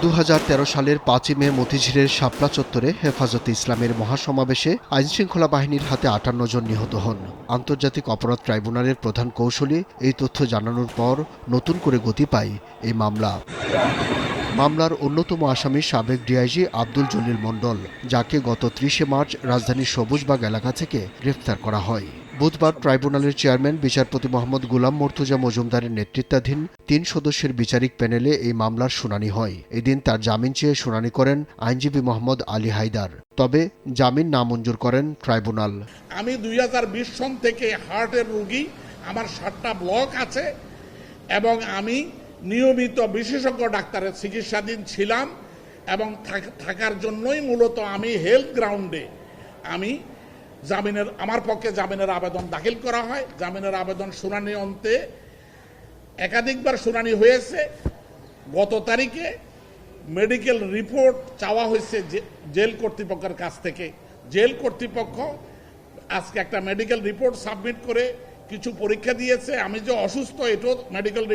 2013 সালের 5 মে মতিঝিলের শাপলা চত্বরে হেফাজতে ইসলামের মহাসমাবেশে আইনশৃঙ্খলা বাহিনীর হাতে 58 জন নিহত হন। আন্তর্জাতিক অপরাধ ট্রাইব্যুনালের প্রধান কৌঁসুলি এই তথ্য জানানোর পর নতুন করে গতি পায় এই মামলা। মামলার অন্যতম আসামি সাবেক ডিআইজি আব্দুল জলিল মণ্ডল, যাকে গত 30 মার্চ রাজধানীর সবুজবাগ এলাকা থেকে গ্রেফতার করা হয়। বুধবার ট্রাইব্যুনালের চেয়ারম্যান বিচারপতি মোহাম্মদ গোলাম মর্তুজা মজুমদারের নেতৃত্বাধীন 3 সদস্যের বিচারিক প্যানেলে এই মামলার শুনানি হয়। এদিন তার জামিন চেয়ে শুনানি করেন আইনজীবী মোহাম্মদ আলী হায়দার। তবে জামিন নামঞ্জুর করেন ট্রাইব্যুনাল। আমি 2020 সন থেকে হার্টের রোগী, আমার 7টা ব্লক আছে এবং আমি নিয়মিত বিশেষজ্ঞ ডাক্তারের চিকিৎসাধীন ছিলাম এবং থাকার জন্যই মূলত আমি হেলথ গ্রাউন্ডে আমার পক্ষে জামিনের আবেদন দাখিল করা হয়। জামিনের আবেদন শুনানি অন্তে একাধিকবার শুনানি হয়েছে। গত তারিখে মেডিকেল রিপোর্ট চাওয়া হয়েছে জেল কর্তৃপক্ষের কাছ থেকে। জেল কর্তৃপক্ষ আজকে একটা মেডিকেল রিপোর্ট সাবমিট করে কিছু পরীক্ষা দিয়েছে। আমি যে অসুস্থ এটাও মেডিকেল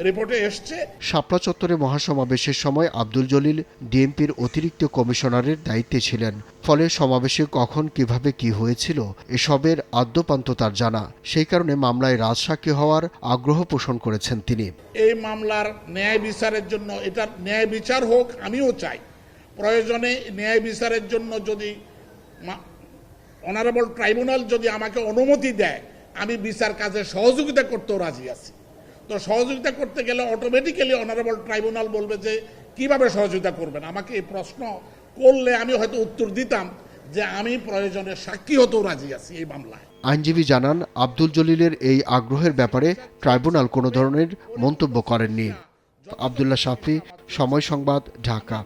রিপোর্টে এসছে। শাপলা চত্বরে মহাসমাবেশের সময় আব্দুল জলিল ডিএমপির অতিরিক্ত কমিশনারের দায়িত্বে ছিলেন। ফলে সমাবেশে কখন কিভাবে কি হয়েছিল এসবের আদ্যোপান্ত তার জানা। সেই কারণে মামলায় রাজসাক্ষী হওয়ার আগ্রহ পোষণ করেছেন তিনি। এই মামলার ন্যায় বিচারের জন্য, এটার ন্যায় বিচার হোক আমিও চাই। প্রয়োজনে ন্যায় বিচারের জন্য যদি অনারেবল ট্রাইব্যুনাল যদি আমাকে অনুমতি দেয়, আমি বিচার কাজে সহযোগিতা করতেও রাজি আছি। তো সহযোগিতা করতে গেলে অটোমেটিক্যালি অনারেবল ট্রাইব্যুনাল বলবে যে কিভাবে সহযোগিতা করবেন। আমাকে এই প্রশ্ন করলে আমি হয়তো উত্তর দিতাম যে আমি প্রয়োজনে সাক্ষী হতেও রাজি আছি এই মামলায়। আইনজীবী জানান, আব্দুল জলিলের এই আগ্রহের ব্যাপারে ট্রাইব্যুনাল কোনো ধরনের মন্তব্য করেননি। আব্দুল্লাহ শাফি, সময় সংবাদ, ঢাকা।